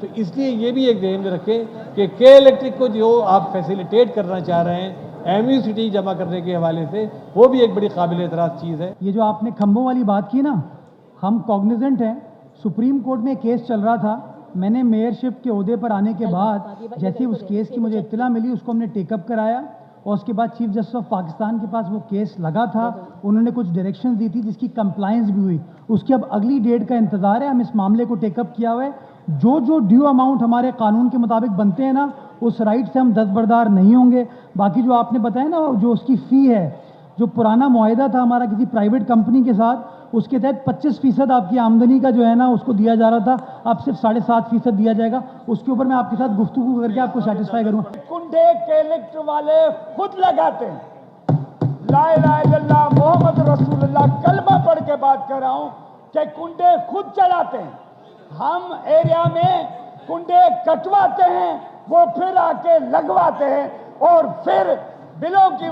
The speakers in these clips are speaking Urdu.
تو اس لیے یہ بھی ایک ذہن میں رکھیں کہ کے الیکٹرک کو جو آپ فیسیلیٹیٹ کرنا چاہ رہے ہیں ایم یو سی ٹی جمع کرنے کے حوالے سے، وہ بھی ایک بڑی قابل اعتراض چیز ہے۔ یہ جو آپ نے کھمبوں والی بات کی نا، ہم کوگنیزنٹ ہیں، سپریم کورٹ میں کیس چل رہا تھا، میں نے میئرشپ کے عہدے پر آنے کے بعد جیسے اس کیس کی مجھے اطلاع ملی، اس کو ہم نے ٹیک اپ کرایا، اور اس کے بعد چیف جسٹس آف پاکستان کے پاس وہ کیس لگا تھا، انہوں نے کچھ ڈائریکشنز دی تھی جس کی کمپلائنس بھی ہوئی، اس کی اب اگلی ڈیٹ کا انتظار ہے، ہم اس معاملے کو ٹیک اپ کیا ہوا ہے، جو ڈیو اماؤنٹ ہمارے قانون کے مطابق بنتے ہیں نا، اس رائٹ سے ہم دستبردار نہیں ہوں گے۔ باقی جو آپ نے بتایا نا، جو اس کی فی ہے، جو پرانا معاہدہ تھا ہمارا کسی پرائیویٹ کمپنی کے ساتھ، اس کے تحت 25% آپ کی آمدنی کا جو ہے نا اس کو دیا جا رہا تھا، اب صرف 7.5% دیا جائے گا۔ اس کے اوپر میں آپ کے ساتھ گفتگو کر کے آپ کو سیٹسفائی کروں گا۔ کنڈے کے الیکٹر والے خود لگاتے ہیں، لا الہ الا اللہ محمد رسول اللہ کلمہ پڑھ کے بات کر رہا ہوں کہ کنڈے خود چلاتے ہیں۔ ہم ایریا میں کنڈے کٹواتے ہیں، وہ پھر آ کے لگواتے ہیں، اور پھر بلوں کی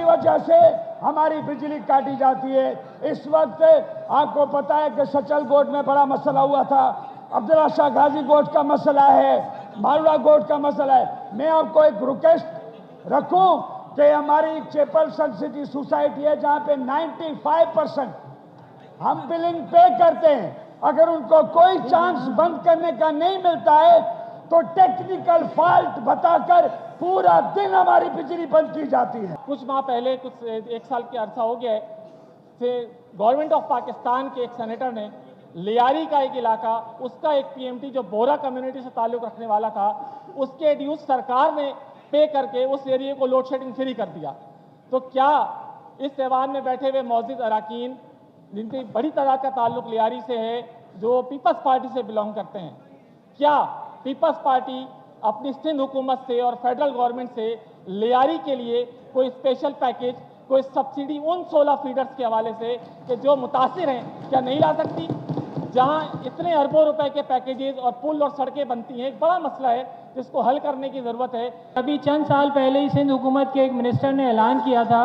وجہ سے ہماری بجلی کاٹی جاتی ہے۔ اس وقت آپ کو پتا ہے کہ سچل گوٹ میں بڑا مسئلہ ہوا تھا، عبداللہ شاہ غازی گوٹ کا مسئلہ ہے، ماروڑا گوٹ کا مسئلہ ہے۔ میں آپ کو ایک ریکویسٹ رکھوں کہ ہماری چیپلسن سٹی سوسائٹی ہے جہاں پہ 95% ہم بلنگ پے کرتے ہیں، اگر ان کو کوئی چانس بند کرنے کا نہیں ملتا ہے تو ٹیکنیکل فالٹ بتا کر پورا دن ہماری بجلی بند کی جاتی ہے۔ کچھ ماہ پہلے، ایک سال کے عرصہ ہو گیا ہے کہ گورنمنٹ آف پاکستان کے ایک سینیٹر نے لیاری کا ایک علاقہ، اس کا ایک پی ایم ٹی جو بورا کمیونٹی سے تعلق رکھنے والا تھا، اس کے ڈیوز سرکار نے پے کر کے اس ایریے کو لوڈ شیڈنگ فری کر دیا۔ تو کیا اس ایوان میں بیٹھے ہوئے معزز اراکین، جن کی بڑی تعداد کا تعلق لیاری سے ہے، جو پیپلز پارٹی سے بلانگ کرتے ہیں، کیا پیپلز پارٹی اپنی سندھ حکومت سے اور فیڈرل گورنمنٹ سے لیاری کے لیے کوئی اسپیشل پیکیج، کوئی سبسیڈی ان 16 فیڈرز کے حوالے سے کہ جو متاثر ہیں، کیا نہیں لا سکتی؟ جہاں اتنے اربوں روپے کے پیکیجز اور پل اور سڑکیں بنتی ہیں، ایک بڑا مسئلہ ہے جس کو حل کرنے کی ضرورت ہے۔ ابھی چند سال پہلے ہی سندھ حکومت کے ایک منسٹر نے اعلان کیا تھا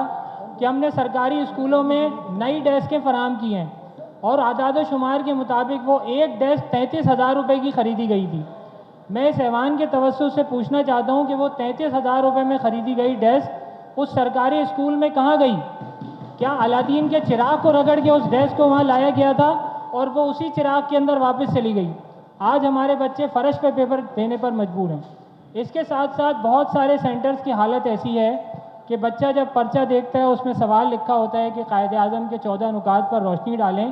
کہ ہم نے سرکاری اسکولوں میں نئی ڈیسکیں فراہم کی ہیں، اور اعداد و شمار کے مطابق وہ ایک ڈیسک 33,000 روپے کی خریدی گئی تھی۔ میں اس ایوان کے توسط سے پوچھنا چاہتا ہوں کہ وہ 33,000 روپے میں خریدی گئی ڈیسک اس سرکاری اسکول میں کہاں گئی؟ کیا علادین کے چراغ کو رگڑ کے اس ڈیسک کو وہاں لایا گیا تھا اور وہ اسی چراغ کے اندر واپس چلی گئی؟ آج ہمارے بچے فرش پہ پیپر دینے پر مجبور ہیں۔ اس کے ساتھ ساتھ بہت سارے سینٹرز کی حالت ایسی ہے کہ بچہ جب پرچہ دیکھتا ہے، اس میں سوال لکھا ہوتا ہے کہ قائد اعظم کے 14 نکات پر روشنی ڈالیں،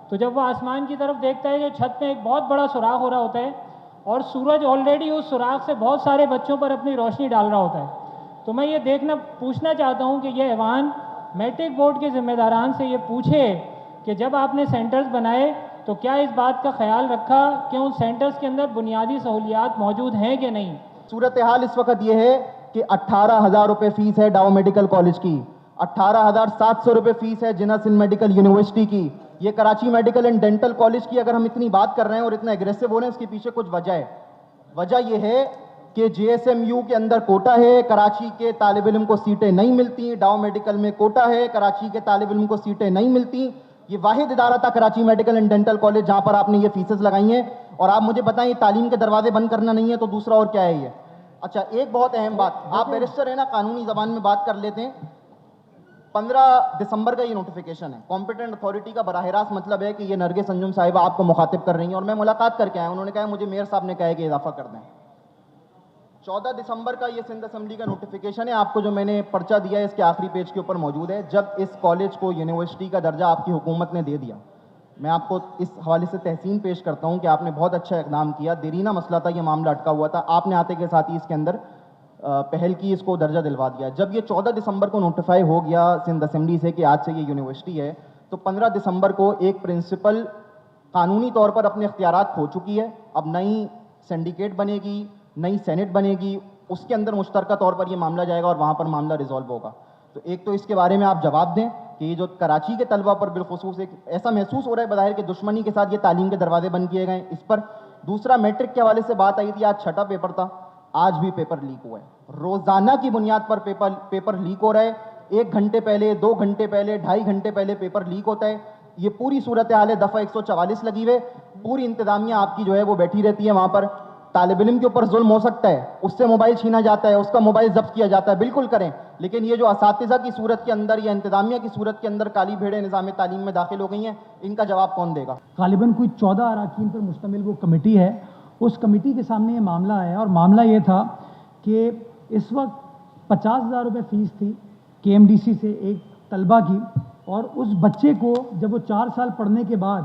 تو جب وہ آسمان کی طرف دیکھتا ہے جو چھت میں ایک بہت بڑا سوراخ ہو رہا ہوتا ہے، اور سورج آلریڈی اس سوراخ سے بہت سارے بچوں پر اپنی روشنی ڈال رہا ہوتا ہے۔ تو میں یہ پوچھنا چاہتا ہوں کہ یہ ایوان میٹرک بورڈ کے ذمہ داران سے یہ پوچھے کہ جب آپ نے سینٹرز بنائے تو کیا اس بات کا خیال رکھا کہ ان سینٹرز کے اندر بنیادی سہولیات موجود ہیں کہ نہیں؟ صورتحال اس وقت یہ ہے کہ 18,000 روپے فیس ہے ڈاؤ میڈیکل کالج کی، 18,700 روپے فیس ہے جناح سندھ میڈیکل یونیورسٹی کی۔ یہ Karachi medical and dental college کی اگر ہم اتنی بات کر رہے ہیں اور اتنا ایگریسو ہو رہے ہیں، اس کے پیچھے کچھ وجہ ہے۔ وجہ یہ ہے کہ جے ایس ایم یو کے اندر کوٹا ہے، کراچی کے طالب علم کو سیٹیں نہیں ملتی، ڈاؤ میڈیکل میں کوٹا ہے، کراچی کے طالب علم کو سیٹیں نہیں ملتی۔ یہ واحد ادارہ تھا Karachi medical and dental college جہاں پر آپ نے یہ فیسز لگائی ہیں، اور آپ مجھے بتائیں یہ تعلیم کے دروازے بند کرنا نہیں ہے تو دوسرا اور کیا ہے یہ؟ اچھا، ایک بہت اہم بات، آپ بیرسٹر ہیں نا، قانونی زبان میں بات کر لیتے ہیں۔ 15 دسمبر کا یہ نوٹیفیکیشن ہے، کمپیٹنٹ اتھارٹی کا براہ راست مطلب ہے کہ یہ نرگس انجم صاحبہ آپ کو مخاطب کر رہی ہیں، اور میں ملاقات کر کے آیا، انہوں نے کہا مجھے میئر صاحب نے کہا ہے کہ اضافہ کر دیں۔ 14 دسمبر کا یہ سندھ اسمبلی کا نوٹیفیکیشن ہے، آپ کو جو میں نے پرچہ دیا ہے اس کے آخری پیج کے اوپر موجود ہے۔ جب اس کالج کو یونیورسٹی کا درجہ آپ کی حکومت نے دے دیا، میں آپ کو اس حوالے سے تحسین پیش کرتا ہوں کہ آپ نے بہت اچھا اقدام کیا۔ دیرینہ مسئلہ تھا، یہ معاملہ اٹکا ہوا تھا، آپ نے آتے کے ساتھ ہی اس کے اندر پہل کی، اس کو درجہ دلوا دیا۔ جب یہ 14 دسمبر کو نوٹیفائی ہو گیا سندھ اسمبلی سے کہ آج سے یہ یونیورسٹی ہے، تو 15 دسمبر کو ایک پرنسپل قانونی طور پر اپنے اختیارات کھو چکی ہے۔ اب نئی سینڈیکیٹ بنے گی، نئی سینٹ بنے گی، اس کے اندر مشترکہ طور پر یہ معاملہ جائے گا اور وہاں پر معاملہ ریزالو ہوگا۔ تو ایک تو اس کے بارے میں آپ جواب دیں کہ یہ جو کراچی کے طلبہ پر بالخصوص ایک ایسا محسوس ہو رہا ہے بظاہر کہ دشمنی کے ساتھ یہ تعلیم کے دروازے بند کیے گئے، اس پر۔ دوسرا، میٹرک کے حوالے سے بات آئی تھی، آج چھٹا پیپر تھا، آج بھی پیپر لیک ہوا ہے، روزانہ کی بنیاد پر پیپر لیک ہو رہا ہے۔ 1 گھنٹے پہلے، 2 گھنٹے پہلے، 2.5 گھنٹے پہلے پیپر لیک ہوتا ہے۔ یہ پوری صورتحال ہے، دفعہ 144 لگی ہوئے، پوری انتظامیہ آپ کی جو ہے وہ بیٹھی رہتی ہے وہاں پر. طالب علم کے اوپر ظلم ہو سکتا ہے، اس سے موبائل چھینا جاتا ہے، اس کا موبائل ضبط کیا جاتا ہے، بالکل کریں، لیکن یہ جو اساتذہ کی صورت کے اندر یا انتظامیہ کی صورت کے اندر کالی بھیڑیں نظام تعلیم میں داخل ہو گئی ہیں، ان کا جواب کون دے گا؟ غالباً کوئی 14 اراکین پر مشتمل وہ کمیٹی ہے. اس کمیٹی کے سامنے یہ معاملہ آیا اور معاملہ یہ تھا کہ اس وقت 50,000 روپے فیس تھی KMDC سے ایک طلبہ کی، اور اس بچے کو جب وہ 4 سال پڑھنے کے بعد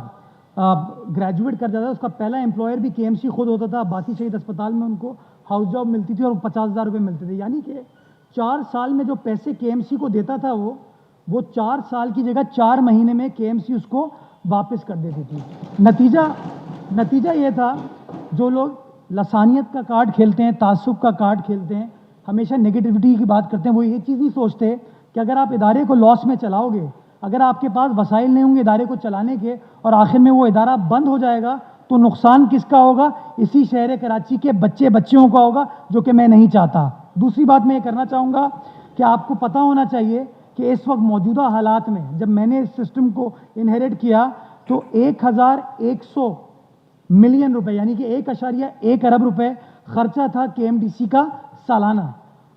گریجویٹ کر جاتا تھا، اس کا پہلا امپلائر بھی KMC خود ہوتا تھا. باقی شہید اسپتال میں ان کو ہاؤس جاب ملتی تھی اور 50,000 روپے ملتے تھے. یعنی کہ 4 سال میں جو پیسے KMC کو دیتا تھا وہ 4 سال کی جگہ 4 مہینے میں KMC اس کو واپس کر دیتی تھی. نتیجہ یہ تھا، جو لوگ لسانیت کا کارڈ کھیلتے ہیں، تعصب کا کارڈ کھیلتے ہیں، ہمیشہ نگیٹیوٹی کی بات کرتے ہیں، وہ یہ چیز نہیں سوچتے کہ اگر آپ ادارے کو لاس میں چلاؤ گے، اگر آپ کے پاس وسائل نہیں ہوں گے ادارے کو چلانے کے، اور آخر میں وہ ادارہ بند ہو جائے گا، تو نقصان کس کا ہوگا؟ اسی شہر کراچی کے بچیوں کا ہوگا، جو کہ میں نہیں چاہتا. دوسری بات میں یہ کرنا چاہوں گا کہ آپ کو پتہ ہونا چاہیے کہ اس وقت موجودہ حالات میں جب میں نے اس سسٹم کو انہیریٹ کیا تو 1,100 ملین روپے یعنی کہ 1.1 ارب روپے خرچہ تھا KMDC کا سالانہ.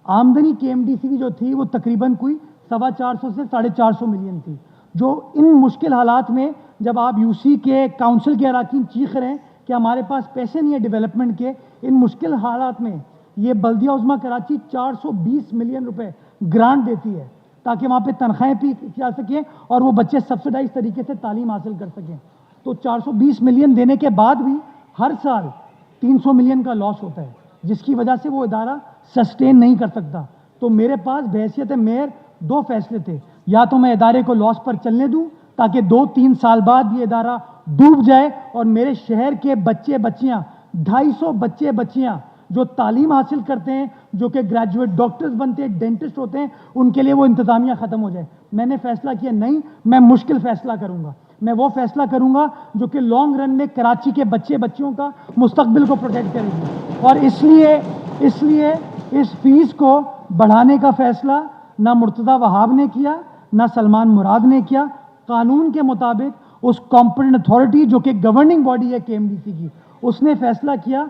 آمدنی KMDC کی جو تھی وہ تقریباً کوئی 450 سے 450 ملین تھی. جو ان مشکل حالات میں جب آپ UC کے کونسل کے اراکین چیخ رہے ہیں کہ ہمارے پاس پیسے نہیں ہے ڈیولپمنٹ کے، ان مشکل حالات میں یہ بلدیہ عظمیٰ کراچی 420 ملین روپے گرانٹ دیتی ہے تاکہ وہاں پہ تنخواہیں بھی جا سکیں اور وہ بچے سبسڈائز طریقے سے تعلیم حاصل کر سکیں. تو 420 ملین دینے کے بعد بھی ہر سال 300 ملین کا لاس ہوتا ہے، جس کی وجہ سے وہ ادارہ سسٹین نہیں کر سکتا. تو میرے پاس بحیثیت میئر 2 فیصلے تھے، یا تو میں ادارے کو لاس پر چلنے دوں تاکہ 2-3 سال بعد یہ ادارہ ڈوب جائے اور میرے شہر کے بچیاں 250 بچیاں جو تعلیم حاصل کرتے ہیں، جو کہ گریجویٹ ڈاکٹرز بنتے ہیں، ڈینٹسٹ ہوتے ہیں، ان کے لیے وہ انتظامیہ ختم ہو جائے. میں نے فیصلہ کیا نہیں، میں مشکل فیصلہ کروں گا. میں وہ فیصلہ کروں گا جو کہ لانگ رن میں کراچی کے بچیوں کا مستقبل کو پروٹیکٹ کرے گی. اور اس لیے اس فیس کو بڑھانے کا فیصلہ نہ مرتضیٰ وہاب نے کیا، نہ سلمان مراد نے کیا. قانون کے مطابق اس کمپیٹنٹ اتھارٹی جو کہ گورننگ باڈی ہے KMDC کی، اس نے فیصلہ کیا.